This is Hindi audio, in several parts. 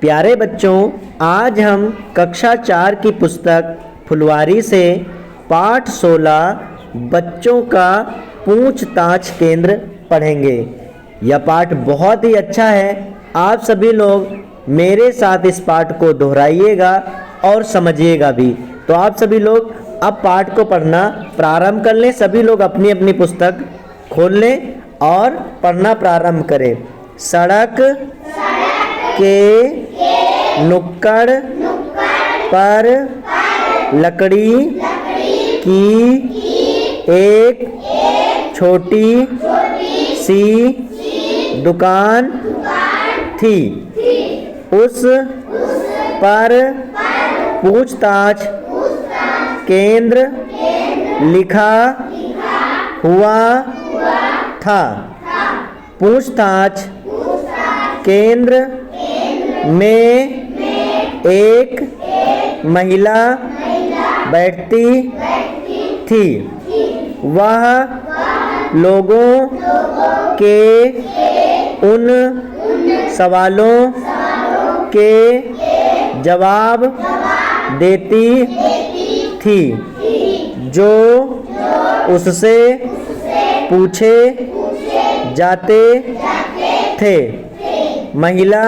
प्यारे बच्चों, आज हम कक्षा 4 की पुस्तक फुलवारी से पाठ 16 बच्चों का पूछताछ केंद्र पढ़ेंगे। यह पाठ बहुत ही अच्छा है। आप सभी लोग मेरे साथ इस पाठ को दोहराइएगा और समझिएगा भी। तो आप सभी लोग अब पाठ को पढ़ना प्रारंभ कर लें। सभी लोग अपनी अपनी पुस्तक खोल लें और पढ़ना प्रारंभ करें। सड़क के नुक्कड़ पर लकड़ी की एक छोटी सी दुकान थी। उस पर पूछताछ केंद्र लिखा हुआ था। पूछताछ केंद्र में एक महिला बैठती थी। वह लोगों के उन सवालों के जवाब देती थी जो उससे पूछे जाते थे। महिला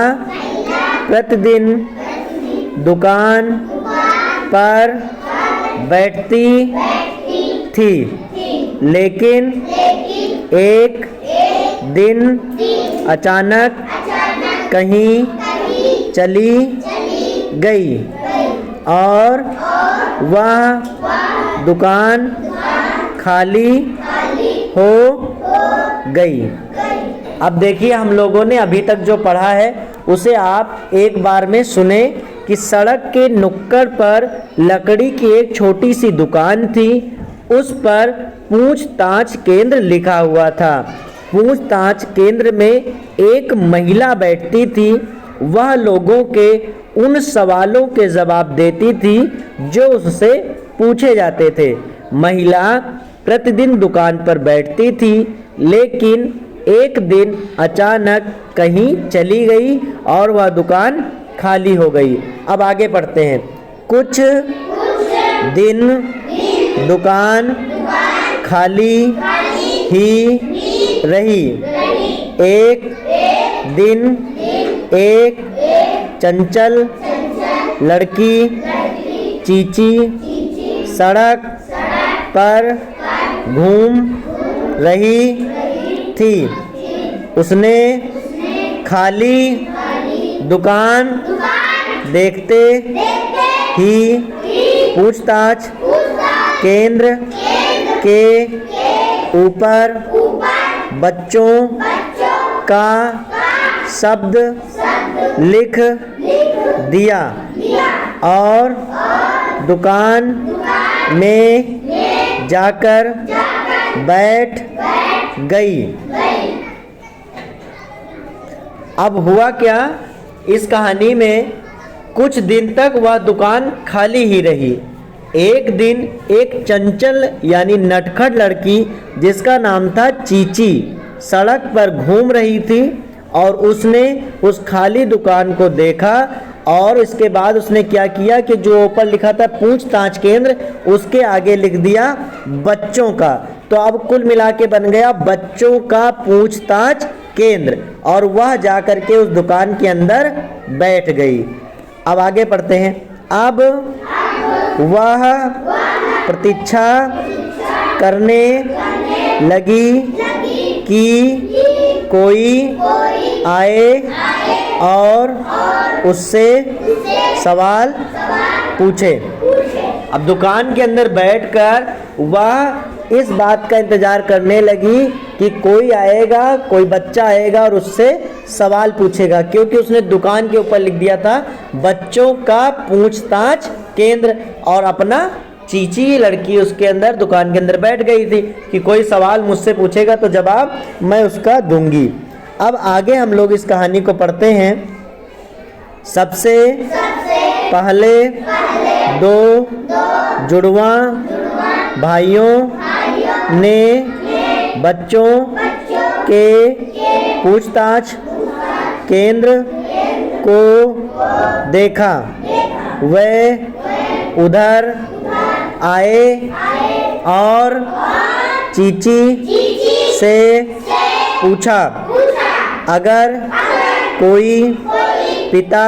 प्रतिदिन दुकान पर बैठती थी, लेकिन एक दिन अचानक कहीं चली गई और वह दुकान खाली हो गई। अब देखिए, हम लोगों ने अभी तक जो पढ़ा है उसे आप एक बार में सुने कि सड़क के नुक्कड़ पर लकड़ी की एक छोटी सी दुकान थी। उस पर पूछताछ केंद्र लिखा हुआ था। पूछताछ केंद्र में एक महिला बैठती थी। वह लोगों के उन सवालों के जवाब देती थी जो उससे पूछे जाते थे। महिला प्रतिदिन दुकान पर बैठती थी, लेकिन एक दिन अचानक कहीं चली गई और वह दुकान खाली हो गई। अब आगे पढ़ते हैं। कुछ दिन दुकान खाली ही रही। एक दिन एक चंचल लड़की चींची सड़क पर घूम रही थी। उसने खाली दुकान देखते ही पूछताछ केंद्र के ऊपर बच्चों का शब्द लिख दिया और दुकान में जाकर बैठ गई। अब हुआ क्या, इस कहानी में कुछ दिन तक वह दुकान खाली ही रही। एक दिन एक चंचल यानी नटखट लड़की जिसका नाम था चीची सड़क पर घूम रही थी और उसने उस खाली दुकान को देखा और इसके बाद उसने क्या किया कि जो ऊपर लिखा था पूछताछ केंद्र, उसके आगे लिख दिया बच्चों का। तो अब कुल मिला के बन गया बच्चों का पूछताछ केंद्र और वह जाकर के उस दुकान के अंदर बैठ गई। अब आगे पढ़ते हैं। अब वह प्रतीक्षा करने लगी कि कोई आए और उससे सवाल पूछे। अब दुकान के अंदर बैठकर वह इस बात का इंतजार करने लगी कि कोई आएगा, कोई बच्चा आएगा और उससे सवाल पूछेगा, क्योंकि उसने दुकान के ऊपर लिख दिया था बच्चों का पूछताछ केंद्र और अपना चीची लड़की उसके अंदर दुकान के अंदर बैठ गई थी कि कोई सवाल मुझसे पूछेगा तो जवाब मैं उसका दूंगी। अब आगे हम लोग इस कहानी को पढ़ते हैं। सबसे पहले दो जुड़वा भाइयों ने बच्चों के पूछताछ केंद्र को देखा। वे उधर आए और चीची से पूछा, अगर कोई पिता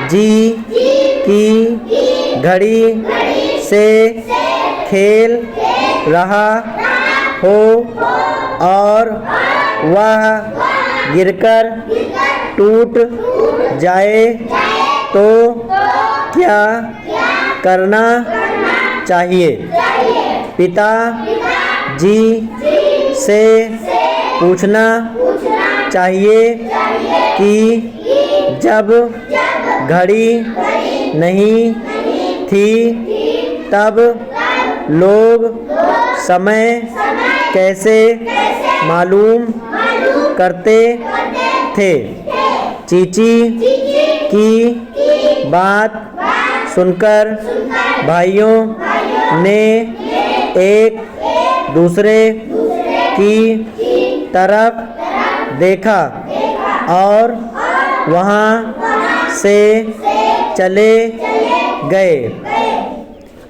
जी की घड़ी से खेल रहा हो और वह गिरकर टूट जाए तो क्या करना चाहिए? पिता जी से पूछना चाहिए कि जब घड़ी नहीं थी तब लोग समय कैसे मालूम करते थे? चीची की बात सुनकर भाइयों ने एक दूसरे की तरफ देखा और वहाँ से चले गए।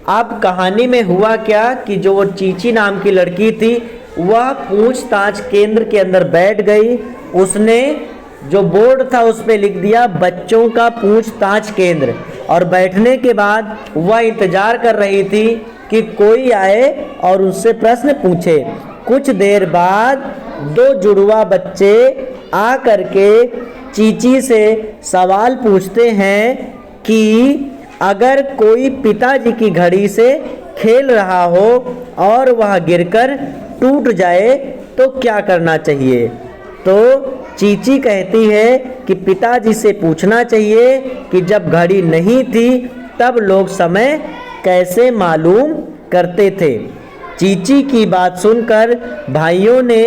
अब कहानी में हुआ क्या कि जो वो चीची नाम की लड़की थी वह पूछताछ केंद्र के अंदर बैठ गई। उसने जो बोर्ड था उस पे लिख दिया बच्चों का पूछताछ केंद्र, और बैठने के बाद वह इंतजार कर रही थी कि कोई आए और उससे प्रश्न पूछे। कुछ देर बाद दो जुड़वा बच्चे आ करके चीची से सवाल पूछते हैं कि अगर कोई पिताजी की घड़ी से खेल रहा हो और वह गिरकर टूट जाए तो क्या करना चाहिए? तो चीची कहती है कि पिताजी से पूछना चाहिए कि जब घड़ी नहीं थी तब लोग समय कैसे मालूम करते थे। चीची की बात सुनकर भाइयों ने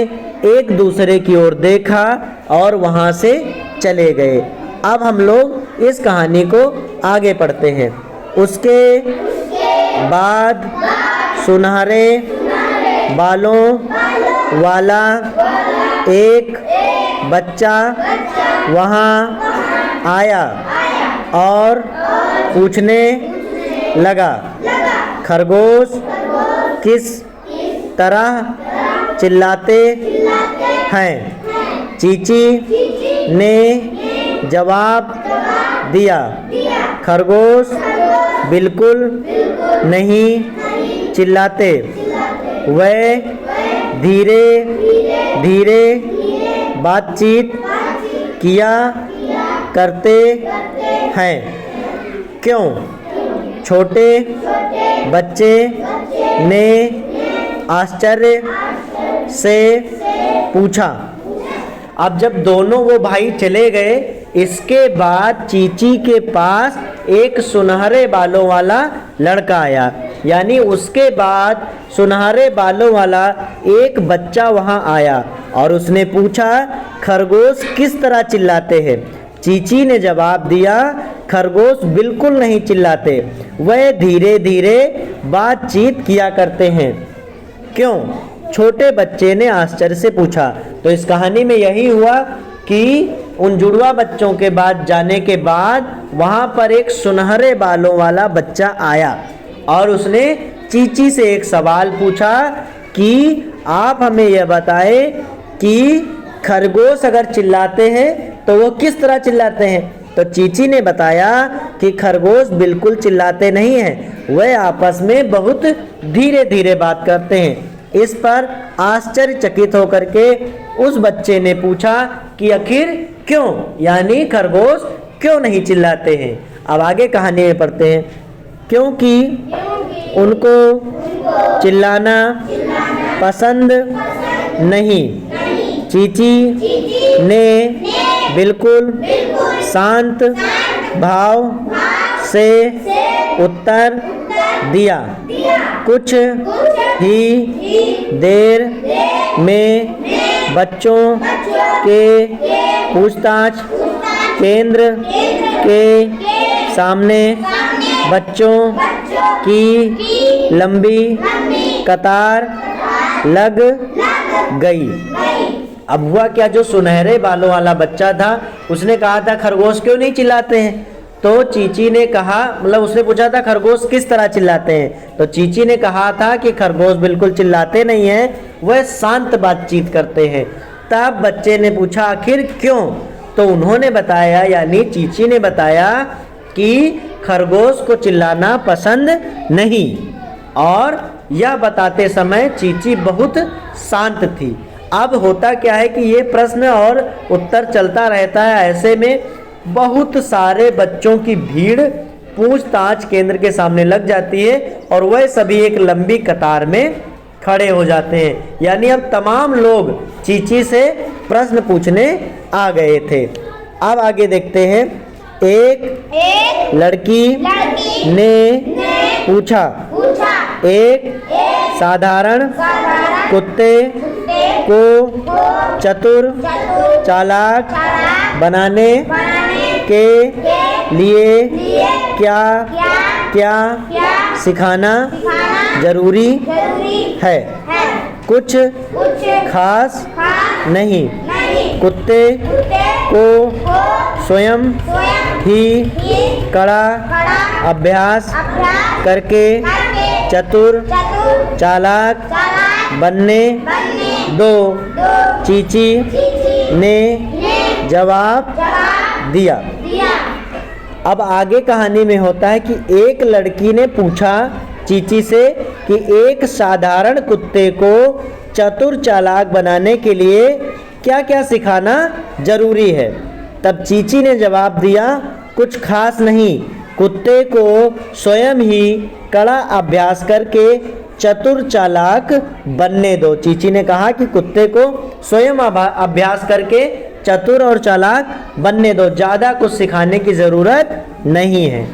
एक दूसरे की ओर देखा और वहाँ से चले गए। अब हम लोग इस कहानी को आगे पढ़ते हैं। उसके बाद सुनहरे बालों वाला एक बच्चा वहाँ आया और पूछने लगा, खरगोश किस तरह चिल्लाते हैं? चीची ने जवाब दिया, खरगोश बिल्कुल नहीं चिल्लाते, वे धीरे धीरे बातचीत किया करते हैं। क्यों? छोटे बच्चे ने आश्चर्य से पूछा। अब जब दोनों वो भाई चले गए, इसके बाद चीची के पास एक सुनहरे बालों वाला लड़का आया, यानी उसके बाद सुनहरे बालों वाला एक बच्चा वहाँ आया और उसने पूछा, खरगोश किस तरह चिल्लाते हैं? चीची ने जवाब दिया, खरगोश बिल्कुल नहीं चिल्लाते, वह धीरे धीरे बातचीत किया करते हैं। क्यों? छोटे बच्चे ने आश्चर्य से पूछा। तो इस कहानी में यही हुआ कि उन जुड़वा बच्चों के बाद जाने के बाद वहाँ पर एक सुनहरे बालों वाला बच्चा आया और उसने चीची से एक सवाल पूछा कि आप हमें यह बताएं कि खरगोश अगर चिल्लाते हैं तो वो किस तरह चिल्लाते हैं? तो चीची ने बताया कि खरगोश बिल्कुल चिल्लाते नहीं हैं, वे आपस में बहुत धीरे धीरे बात करते हैं। इस पर आश्चर्यचकित होकर के उस बच्चे ने पूछा कि आखिर क्यों, यानी खरगोश क्यों नहीं चिल्लाते हैं? अब आगे कहानी में पढ़ते हैं। क्योंकि उनको चिल्लाना पसंद नहीं। चीची ने बिल्कुल शांत भाव से उत्तर दिया। कुछ ही देर में बच्चों के पूछताछ केंद्र के सामने बच्चों की लंबी कतार लग गई। अब हुआ क्या, जो सुनहरे बालों वाला बच्चा था उसने कहा था खरगोश क्यों नहीं चिल्लाते हैं। तो चींची ने कहा, मतलब उसने पूछा था खरगोश किस तरह चिल्लाते हैं। तो चींची ने कहा था कि खरगोश बिल्कुल चिल्लाते नहीं हैं, वह शांत बातचीत करते हैं। तब बच्चे ने पूछा आखिर क्यों। तो उन्होंने बताया, यानी चींची ने बताया कि खरगोश को चिल्लाना पसंद नहीं। और यह बताते समय चींची बहुत शांत थी। अब होता क्या है कि ये प्रश्न और उत्तर चलता रहता है। ऐसे में बहुत सारे बच्चों की भीड़ पूछताछ केंद्र के सामने लग जाती है और वह सभी एक लंबी कतार में खड़े हो जाते हैं। यानी अब तमाम लोग चींची से प्रश्न पूछने आ गए थे। अब आगे देखते हैं। एक लड़की ने पूछा, एक साधारण कुत्ते को चतुर चालाक बनाने के लिए क्या क्या सिखाना जरूरी है। कुछ खास नहीं, कुत्ते को स्वयं ही कड़ा अभ्यास करके चतुर चालाक बनने दो, चींची ने जवाब दिया। अब आगे कहानी में होता है कि एक लड़की ने पूछा चींची से कि एक साधारण कुत्ते को चतुर चालाक बनाने के लिए क्या क्या सिखाना जरूरी है। तब चींची ने जवाब दिया, कुछ खास नहीं, कुत्ते को स्वयं ही कड़ा अभ्यास करके चतुर चालाक बनने दो। चींची ने कहा कि कुत्ते को स्वयं अभ्यास करके चतुर और चालाक बनने दो, ज़्यादा कुछ सिखाने की ज़रूरत नहीं है।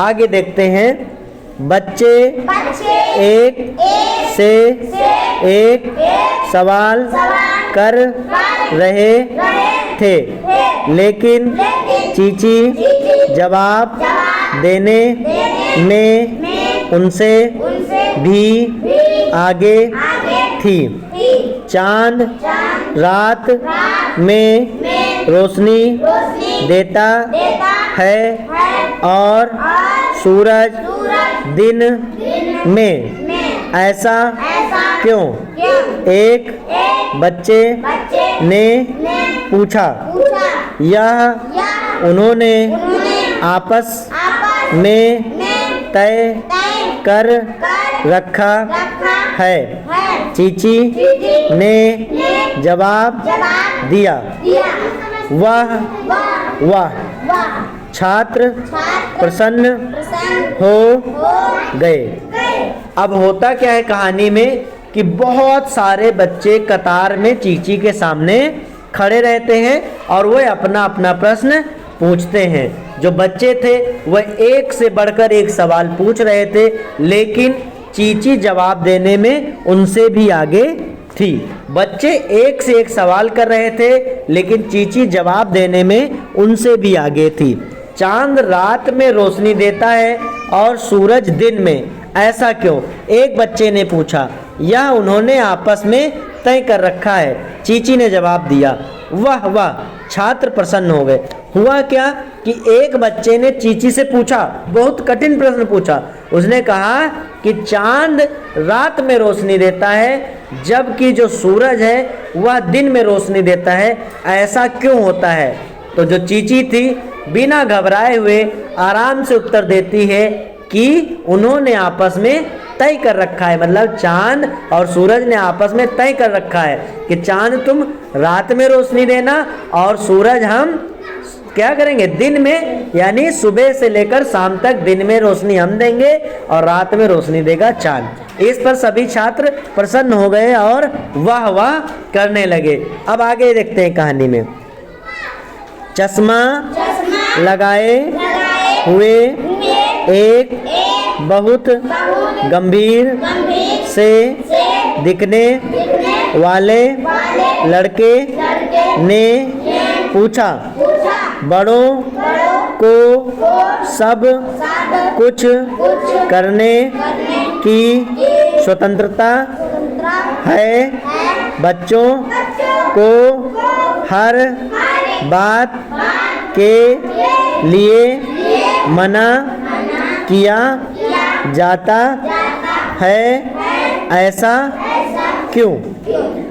आगे देखते हैं। बच्चे एक से एक सवाल कर रहे थे, लेकिन चींची जवाब देने में उनसे भी आगे थी। चांद रात में रोशनी देता है और सूरज दिन में, ऐसा क्यों? एक बच्चे ने पूछा। यह उन्होंने आपस में तय कर रखा है, चींची ने जवाब दिया। वाह वाह, छात्र प्रसन्न हो गए। अब होता क्या है कहानी में कि बहुत सारे बच्चे कतार में चींची के सामने खड़े रहते हैं और वह अपना अपना प्रश्न पूछते हैं। जो बच्चे थे वह एक से बढ़कर एक सवाल पूछ रहे थे, लेकिन चींची जवाब देने में उनसे भी आगे थी। बच्चे एक से एक सवाल कर रहे थे, लेकिन चींची जवाब देने में उनसे भी आगे थी। चांद रात में रोशनी देता है और सूरज दिन में, ऐसा क्यों? एक बच्चे ने पूछा। यह उन्होंने आपस में तय कर रखा है, चींची ने जवाब दिया। वाह वाह, छात्र प्रसन्न हो गए। हुआ क्या कि एक बच्चे ने चींची से पूछा, बहुत कठिन प्रश्न पूछा। उसने कहा कि चांद रात में रोशनी देता है, जबकि जो सूरज है वह दिन में रोशनी देता है, ऐसा क्यों होता है? तो जो चींची थी बिना घबराए हुए आराम से उत्तर देती है कि उन्होंने आपस में तय कर रखा है, मतलब चांद और सूरज ने आपस में तय कर रखा है कि चांद तुम रात में रोशनी देना और सूरज हम क्या करेंगे दिन में, यानी सुबह से लेकर शाम तक दिन में रोशनी हम देंगे और रात में रोशनी देगा चांद। इस पर सभी छात्र प्रसन्न हो गए और वाह वाह करने लगे। अब आगे देखते हैं कहानी में। चश्मा लगाए हुए एक बहुत गंभीर से दिखने वाले लड़के ने पूछा, बड़ों को सब कुछ करने की स्वतंत्रता है, बच्चों को हर बात के लिए मना किया जाता है, ऐसा क्यों?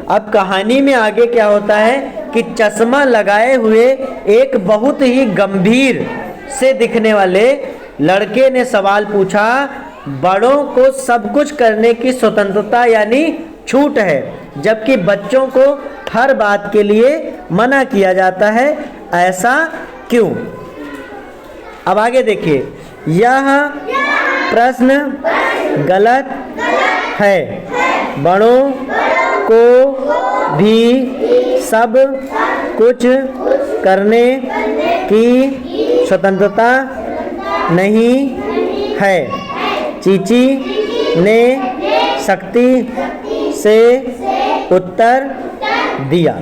अब कहानी में आगे क्या होता है कि चश्मा लगाए हुए एक बहुत ही गंभीर से दिखने वाले लड़के ने सवाल पूछा, बड़ों को सब कुछ करने की स्वतंत्रता यानी छूट है, जबकि बच्चों को हर बात के लिए मना किया जाता है, ऐसा क्यों? अब आगे देखिए, यह प्रश्न गलत है। बड़ों को भी सब कुछ करने की स्वतंत्रता नहीं है, चीची ने सख्ती से उत्तर दिया।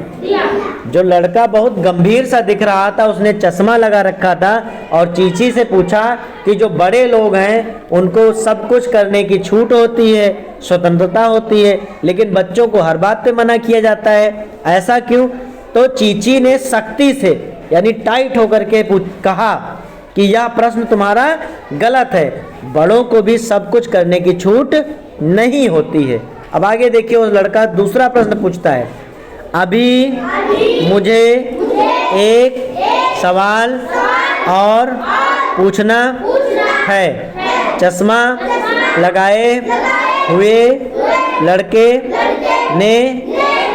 जो लड़का बहुत गंभीर सा दिख रहा था, उसने चश्मा लगा रखा था और चीची से पूछा कि जो बड़े लोग हैं उनको सब कुछ करने की छूट होती है, स्वतंत्रता होती है, लेकिन बच्चों को हर बात पे मना किया जाता है, ऐसा क्यों? तो चीची ने सख्ती से यानी टाइट होकर के कहा कि यह प्रश्न तुम्हारा गलत है, बड़ों को भी सब कुछ करने की छूट नहीं होती है। अब आगे देखिए, उस लड़का दूसरा प्रश्न पूछता है, अभी मुझे एक सवाल और पूछना है। चश्मा लगाए हुए लड़के ने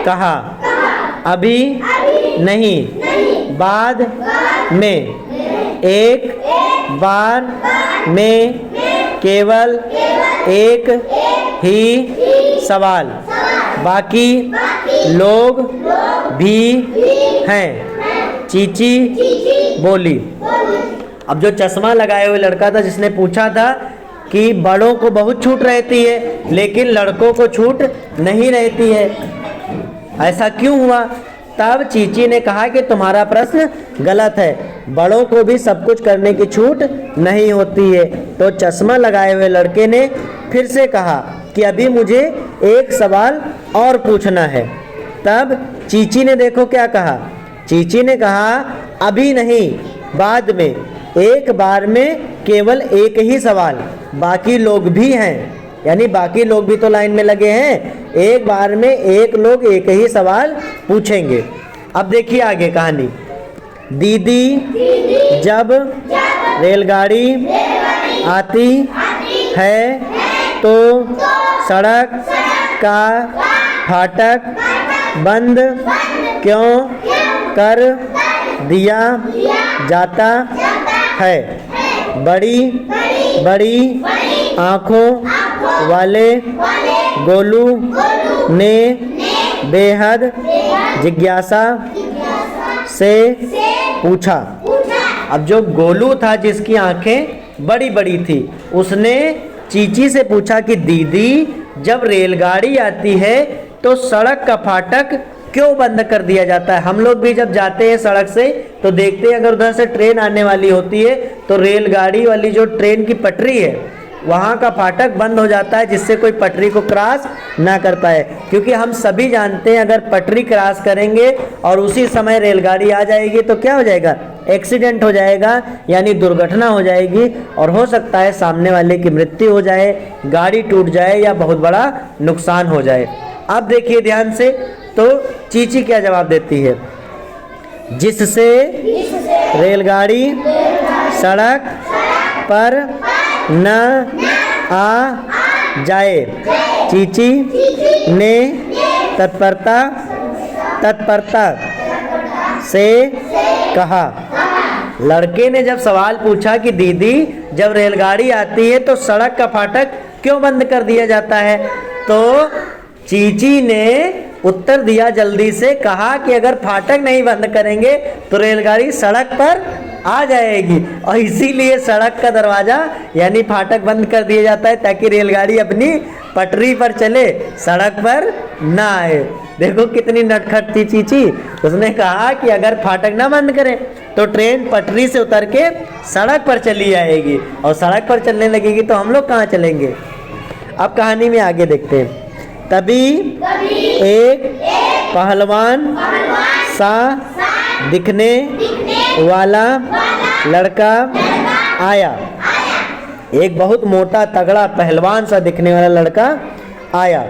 कहा, अभी नहीं, बाद में, एक बार में, केवल एक ही सवाल, बाकी लोग भी हैं, चीची बोली। अब जो चश्मा लगाए हुए लड़का था जिसने पूछा था कि बड़ों को बहुत छूट रहती है लेकिन लड़कों को छूट नहीं रहती है, ऐसा क्यों हुआ? तब चीची ने कहा कि तुम्हारा प्रश्न गलत है, बड़ों को भी सब कुछ करने की छूट नहीं होती है। तो चश्मा लगाए हुए लड़के ने फिर से कहा कि अभी मुझे एक सवाल और पूछना है। तब चीची ने देखो क्या कहा, चीची ने कहा, अभी नहीं, बाद में, एक बार में, केवल एक ही सवाल, बाकी लोग भी हैं, यानी बाकी लोग भी तो लाइन में लगे हैं, एक बार में एक लोग एक ही सवाल पूछेंगे। अब देखिए आगे कहानी, दीदी जब रेलगाड़ी आती है तो सड़क का फाटक बंद क्यों कर दिया जाता है? बड़ी बड़ी आँखों वाले गोलू ने बेहद जिज्ञासा से पूछा। अब जो गोलू था जिसकी आंखें बड़ी बड़ी थी, उसने चीची से पूछा कि दीदी जब रेलगाड़ी आती है तो सड़क का फाटक क्यों बंद कर दिया जाता है? हम लोग भी जब जाते हैं सड़क से तो देखते हैं अगर उधर से ट्रेन आने वाली होती है तो रेलगाड़ी वाली जो ट्रेन की पटरी है वहाँ का फाटक बंद हो जाता है, जिससे कोई पटरी को क्रॉस ना कर पाए, क्योंकि हम सभी जानते हैं अगर पटरी क्रॉस करेंगे और उसी समय रेलगाड़ी आ जाएगी तो क्या हो जाएगा? एक्सीडेंट हो जाएगा, यानी दुर्घटना हो जाएगी और हो सकता है सामने वाले की मृत्यु हो जाए, गाड़ी टूट जाए या बहुत बड़ा नुकसान हो जाए। अब देखिए ध्यान से, तो चीची क्या जवाब देती है, जिससे रेलगाड़ी सड़क पर न आ जाए। चीची ने तत्परता से कहा। लड़के ने जब सवाल पूछा कि दीदी जब रेलगाड़ी आती है तो सड़क का फाटक क्यों बंद कर दिया जाता है, तो चीची ने उत्तर दिया जल्दी से, कहा कि अगर फाटक नहीं बंद करेंगे तो रेलगाड़ी सड़क पर आ जाएगी और इसीलिए सड़क का दरवाज़ा यानी फाटक बंद कर दिया जाता है ताकि रेलगाड़ी अपनी पटरी पर चले, सड़क पर ना आए। देखो कितनी नटखट थी चीची, उसने कहा कि अगर फाटक ना बंद करें तो ट्रेन पटरी से उतर के सड़क पर चली आएगी और सड़क पर चलने लगेगी तो हम लोग कहाँ चलेंगे। अब कहानी में आगे देखते हैं। तभी एक पहलवान सा दिखने वाला लड़का आया। एक बहुत मोटा तगड़ा पहलवान सा दिखने वाला लड़का आया।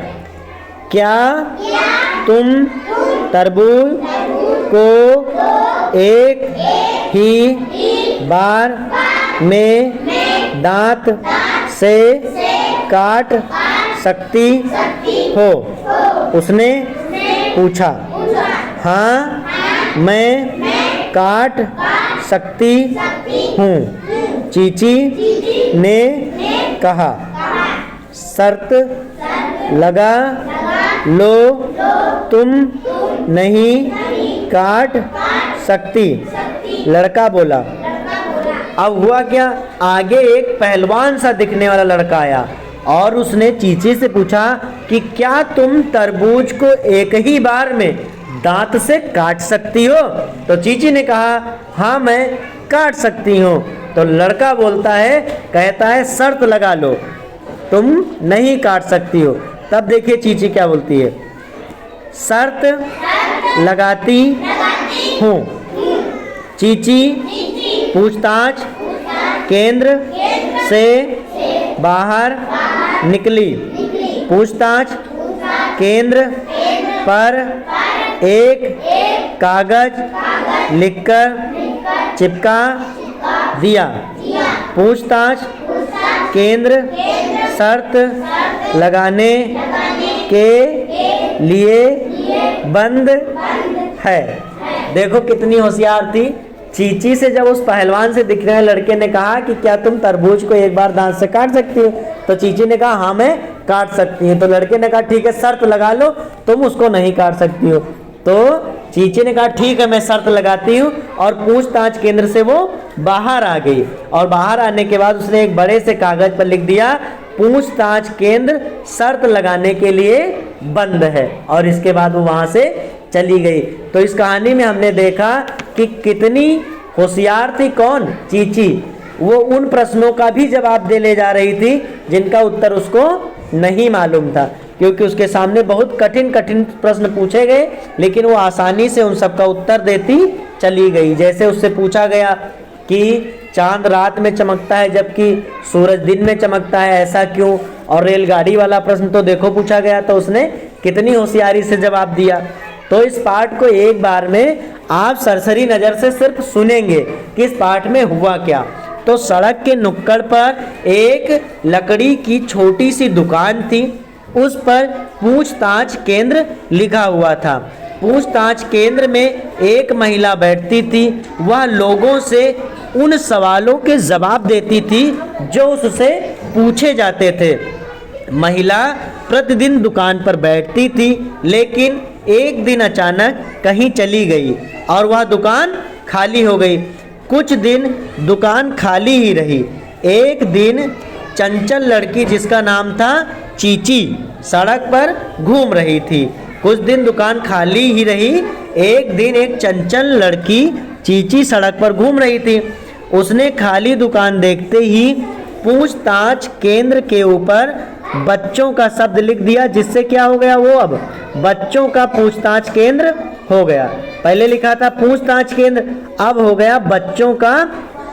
क्या तुम तरबूज को एक ही बार में दांत से काट सकती हो? उसने पूछा। हाँ, मैं काट सकती हूँ, चींची ने कहा। शर्त लगा लो, तुम नहीं काट सकती, लड़का बोला। अब हुआ क्या, आगे एक पहलवान सा दिखने वाला लड़का आया और उसने चींची से पूछा कि क्या तुम तरबूज को एक ही बार में दांत से काट सकती हो? तो चींची ने कहा, हाँ मैं काट सकती हूँ। तो लड़का बोलता है, कहता है शर्त लगा लो, तुम नहीं काट सकती हो। तब देखिए चींची क्या बोलती है, शर्त लगाती हूँ। चींची पूछताछ केंद्र से बाहर निकली। पूछताछ केंद्र पर एक कागज लिखकर चिपका दिया। पूछताछ केंद्र शर्त लगाने के लिए बंद है। देखो कितनी होशियार थी चींची से। जब उस पहलवान से दिख रहे लड़के ने कहा कि क्या तुम तरबूज को एक बार दांत से काट सकती हो? तो चींची ने कहा, हाँ मैं काट सकती हूँ। तो लड़के ने कहा, ठीक है शर्त लगा लो, तुम उसको नहीं काट सकती हो। तो चींची ने कहा, ठीक है मैं शर्त लगाती हूँ, और पूछताछ केंद्र से वो बाहर आ गई। और बाहर आने के बाद उसने एक बड़े से कागज पर लिख दिया, पूछताछ केंद्र शर्त लगाने के लिए बंद है। और इसके बाद वो वहाँ से चली गई। तो इस कहानी में हमने देखा कि कितनी होशियार थी कौन, चींची। वो उन प्रश्नों का भी जवाब दे ले जा रही थी जिनका उत्तर उसको नहीं मालूम था, क्योंकि उसके सामने बहुत कठिन कठिन प्रश्न पूछे गए, लेकिन वो आसानी से उन सब का उत्तर देती चली गई। जैसे उससे पूछा गया कि चांद रात में चमकता है जबकि सूरज दिन में चमकता है, ऐसा क्यों? और रेलगाड़ी वाला प्रश्न तो देखो पूछा गया, तो उसने कितनी होशियारी से जवाब दिया। तो इस पाठ को एक बार में आप सरसरी नज़र से सिर्फ सुनेंगे कि इस पाठ में हुआ क्या। तो सड़क के नुक्कड़ पर एक लकड़ी की छोटी सी दुकान थी, उस पर पूछताछ केंद्र लिखा हुआ था। पूछताछ केंद्र में एक महिला बैठती थी, वह लोगों से उन सवालों के जवाब देती थी जो उससे पूछे जाते थे। महिला प्रतिदिन दुकान पर बैठती थी, लेकिन एक दिन अचानक कहीं चली गई और वह दुकान खाली हो गई। कुछ दिन दुकान खाली ही रही। एक दिन चंचल लड़की जिसका नाम था चींची सड़क पर घूम रही थी। कुछ दिन दुकान खाली ही रही। एक दिन एक चंचल लड़की चींची सड़क पर घूम रही थी। उसने खाली दुकान देखते ही पूछताछ केंद्र के ऊपर बच्चों का शब्द लिख दिया, जिससे क्या हो गया, वो अब बच्चों का पूछताछ केंद्र हो गया। पहले लिखा था पूछताछ केंद्र, अब हो गया बच्चों का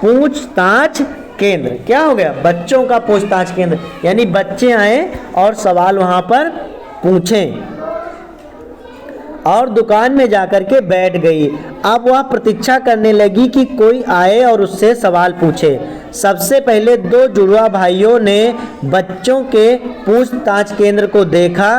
पूछताछ केंद्र। क्या हो गया, बच्चों का पूछताछ केंद्र, यानी बच्चे आए और सवाल वहां पर पूछें। और दुकान में जाकर के बैठ गई। अब वह प्रतीक्षा करने लगी कि कोई आए और उससे सवाल पूछे। सबसे पहले दो जुड़वा भाइयों ने बच्चों के पूछताछ केंद्र को देखा।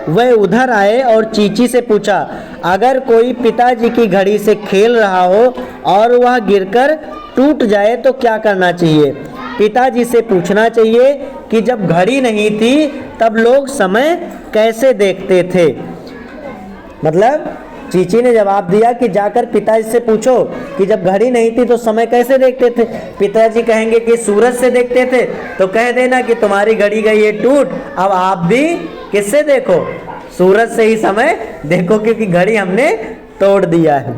वह उधर आए और चींची से पूछा, अगर कोई पिताजी की घड़ी से खेल रहा हो और वह गिरकर टूट जाए तो क्या करना चाहिए? पिताजी से पूछना चाहिए कि जब घड़ी नहीं थी तब लोग समय कैसे देखते थे। मतलब चींची ने जवाब दिया कि जाकर पिताजी से पूछो कि जब घड़ी नहीं थी तो समय कैसे देखते थे। पिताजी कहेंगे कि सूरज से देखते थे, तो कह देना कि तुम्हारी घड़ी गई है टूट, अब आप भी किससे देखो, सूरज से ही समय देखो, क्योंकि घड़ी हमने तोड़ दिया है।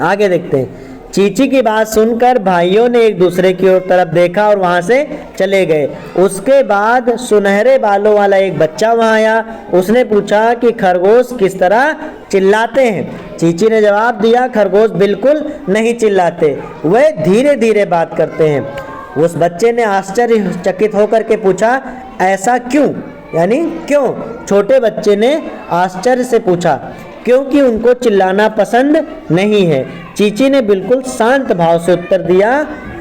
आगे देखते हैं। चीची की बात सुनकर भाइयों ने एक दूसरे की ओर तरफ देखा और वहां से चले गए। उसके बाद सुनहरे बालों वाला एक बच्चा वहां आया। उसने पूछा कि खरगोश किस तरह चिल्लाते हैं। चीची ने जवाब दिया, खरगोश बिल्कुल नहीं चिल्लाते, वे धीरे धीरे बात करते हैं। उस बच्चे ने आश्चर्यचकित होकर के पूछा, ऐसा क्यों? यानी क्यों? छोटे बच्चे ने आश्चर्य से पूछा। क्योंकि उनको चिल्लाना पसंद नहीं है। चीची ने बिल्कुल शांत भाव से उत्तर दिया,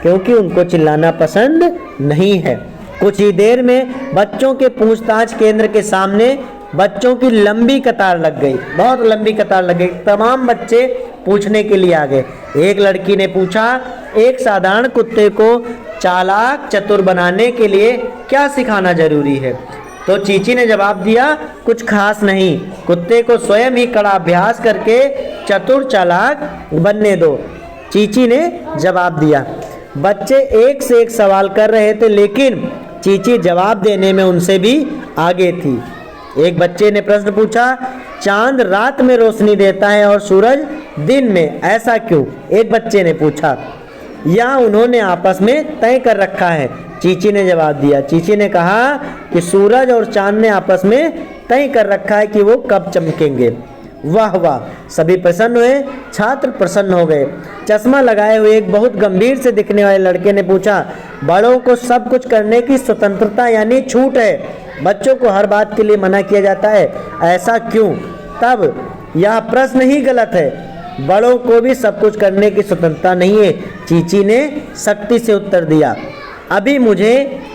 क्योंकि उनको चिल्लाना पसंद नहीं है। कुछ ही देर में बच्चों के पूछताछ केंद्र के सामने बच्चों की लंबी कतार लग गई, बहुत लंबी कतार लग गई। तमाम बच्चे पूछने के लिए आ गए। एक लड़की ने पूछा, एक साधारण कुत्ते को चालाक चतुर बनाने के लिए क्या सिखाना जरूरी है? तो चीची ने जवाब दिया, कुछ खास नहीं, कुत्ते को स्वयं ही कड़ा अभ्यास करके चतुर चालाक बनने दो। चीची ने जवाब दिया। बच्चे एक से एक सवाल कर रहे थे, लेकिन चीची जवाब देने में उनसे भी आगे थी। एक बच्चे ने प्रश्न पूछा, चांद रात में रोशनी देता है और सूरज दिन में, ऐसा क्यों? एक बच्चे ने पूछा। या उन्होंने आपस में तय कर रखा है? चीची ने जवाब दिया। चीची ने कहा कि सूरज और चांद ने आपस में तय कर रखा है कि वो कब चमकेंगे। वाह वाह, सभी प्रसन्न हुए, छात्र प्रसन्न हो गए। चश्मा लगाए हुए एक बहुत गंभीर से दिखने वाले लड़के ने पूछा, बड़ों को सब कुछ करने की स्वतंत्रता यानी छूट है, बच्चों को हर बात के लिए मना किया जाता है, ऐसा क्यों? तब यह प्रश्न ही गलत है, बड़ों को भी सब कुछ करने की स्वतंत्रता नहीं है। चीची ने सख्ती से उत्तर दिया। अभी मुझे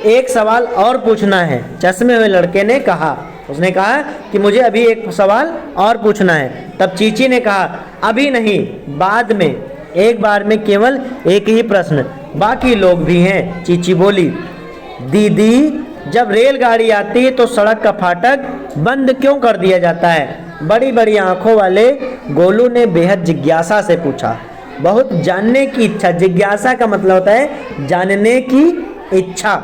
एक सवाल और पूछना है, चश्मे हुए लड़के ने कहा। उसने कहा कि मुझे अभी एक सवाल और पूछना है। तब चीची ने कहा, अभी नहीं, बाद में, एक बार में केवल एक ही प्रश्न, बाकी लोग भी हैं। चीची बोली, दीदी, जब रेलगाड़ी आती है तो सड़क का फाटक बंद क्यों कर दिया जाता है? बड़ी बड़ी आंखों वाले गोलू ने बेहद जिज्ञासा से पूछा। बहुत जानने की इच्छा, जिज्ञासा का मतलब होता है जानने की इच्छा।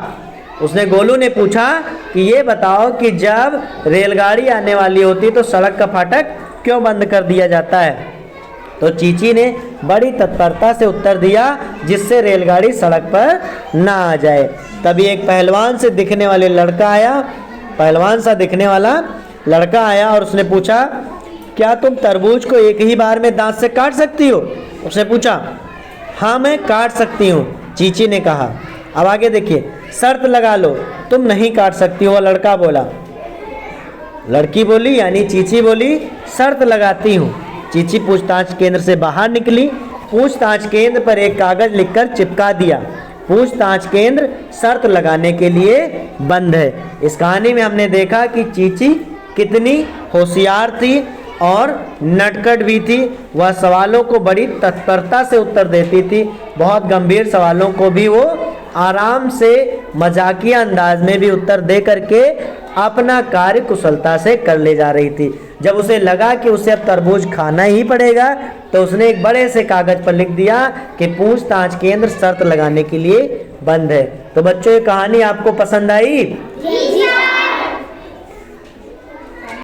उसने गोलू ने पूछा कि ये बताओ कि जब रेलगाड़ी आने वाली होती है तो सड़क का फाटक क्यों बंद कर दिया जाता है? तो चीची ने बड़ी तत्परता से उत्तर दिया, जिससे रेलगाड़ी सड़क पर ना आ जाए। तभी एक पहलवान से दिखने वाले लड़का आया, पहलवान सा दिखने वाला लड़का आया और उसने पूछा, क्या तुम तरबूज को एक ही बार में दांत से काट सकती हो? उसने पूछा। हाँ, मैं काट सकती हूँ, चीची ने कहा। अब आगे देखिए, शर्त लगा लो, तुम नहीं काट सकती हो, लड़का बोला। लड़की बोली यानी चीची बोली, शर्त लगाती हूँ। चीची पूछताछ केंद्र से बाहर निकली। पूछताछ केंद्र पर एक कागज लिखकर चिपका दिया, पूछताछ केंद्र शर्त लगाने के लिए बंद है। इस कहानी में हमने देखा कि चीची कितनी होशियार थी और नटखट भी थी। वह सवालों को बड़ी तत्परता से उत्तर देती थी, बहुत गंभीर सवालों को भी वो आराम से मजाकिया अंदाज में भी उत्तर दे करके अपना कार्य कुशलता से कर ले जा रही थी। जब उसे लगा कि उसे अब तरबूज खाना ही पड़ेगा तो उसने एक बड़े से कागज पर लिख दिया कि पूछताछ केंद्र शर्त लगाने के लिए बंद है। तो बच्चों, ये कहानी आपको पसंद आई?